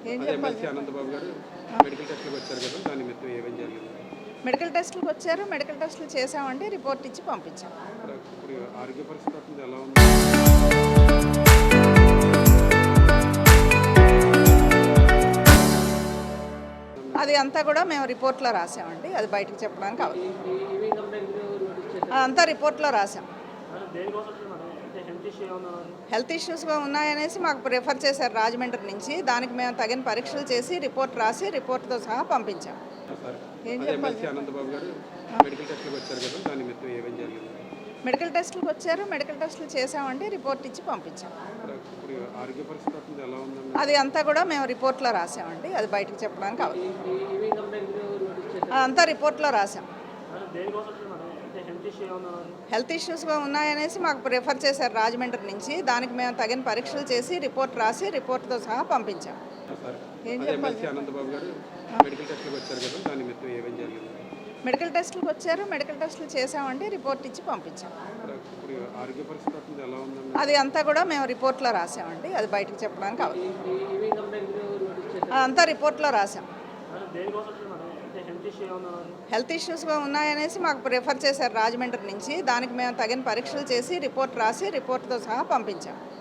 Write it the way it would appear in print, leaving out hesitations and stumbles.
ఏం అదే చెప్పాలి? మత్స్య అనంతబాబు గారు మెడికల్ టెస్ట్‌లకి వచ్చారు కదా! దాని నిమిత్తం ఏమేం జరిగింది? మెడికల్ టెస్టులకు వచ్చారు. మెడికల్ టెస్టులు చేసామంటే రిపోర్ట్ ఇచ్చి పంపించాం. ఇప్పుడు ఆరోగ్య పరిస్థితి అతనిది ఎలా ఉంది? అది అంతా కూడా మేము రిపోర్ట్‌లో రాసామండి. అది బయటకు చెప్పడానికి అవ్వదు. అదంతా రిపోర్ట్‌లో రాసాం. హెల్త్ ఇష్యూస్‌గా ఉన్నాయనేసి మాకు రిఫర్ చేశారు రాజమండ్రి నుంచి. దానికి మేము తగిన పరీక్షలు చేసి రిపోర్ట్ రాసి రిపోర్ట్‌తో సహా పంపించాం. సరే. ఏం అదే చెప్పాలి? మత్స్య అనంతబాబు గారు మెడికల్ టెస్ట్‌లకి వచ్చారు కదా! దాని నిమిత్తం ఏమేం జరిగింది? మెడికల్ టెస్టులకు వచ్చారు. మెడికల్ టెస్టులు చేసామంటే రిపోర్ట్ ఇచ్చి పంపించాం. ఇప్పుడు ఆరోగ్య పరిస్థితి అతనిది ఎలా ఉందండి? అది అంతా కూడా మేము రిపోర్ట్‌లో రాసామండి. అది బయటకు చెప్పడానికి అవ్వదు. అదంతా రిపోర్ట్‌లో రాసాం. హెల్త్ ఇష్యూస్‌గా ఉన్నాయనేసి మాకు రిఫర్ చేశారు రాజమండ్రి నుంచి. దానికి మేము తగిన పరీక్షలు చేసి రిపోర్ట్ రాసి రిపోర్ట్‌తో సహా పంపించాం. సరే. ఏం అదే చెప్పాలి? మత్స్య అనంతబాబు గారు మెడికల్ టెస్ట్‌లకి వచ్చారు కదా! దాని నిమిత్తం ఏమేం జరిగింది? మెడికల్ టెస్టులకు వచ్చారు. మెడికల్ టెస్టులు చేసామంటే రిపోర్ట్ ఇచ్చి పంపించాం. ఇప్పుడు ఆరోగ్య పరిస్థితి అతనిది ఎలా ఉందండి? అది అంతా కూడా మేము రిపోర్ట్‌లో రాసామండి. అది బయటకు చెప్పడానికి అవ్వదు. అదంతా రిపోర్ట్‌లో రాసాం. హెల్త్ ఇష్యూస్‌గా ఉన్నాయనేసి మాకు రిఫర్ చేశారు రాజమండ్రి నుంచి. దానికి మేము తగిన పరీక్షలు చేసి రిపోర్ట్ రాసి రిపోర్ట్‌తో సహా పంపించాం.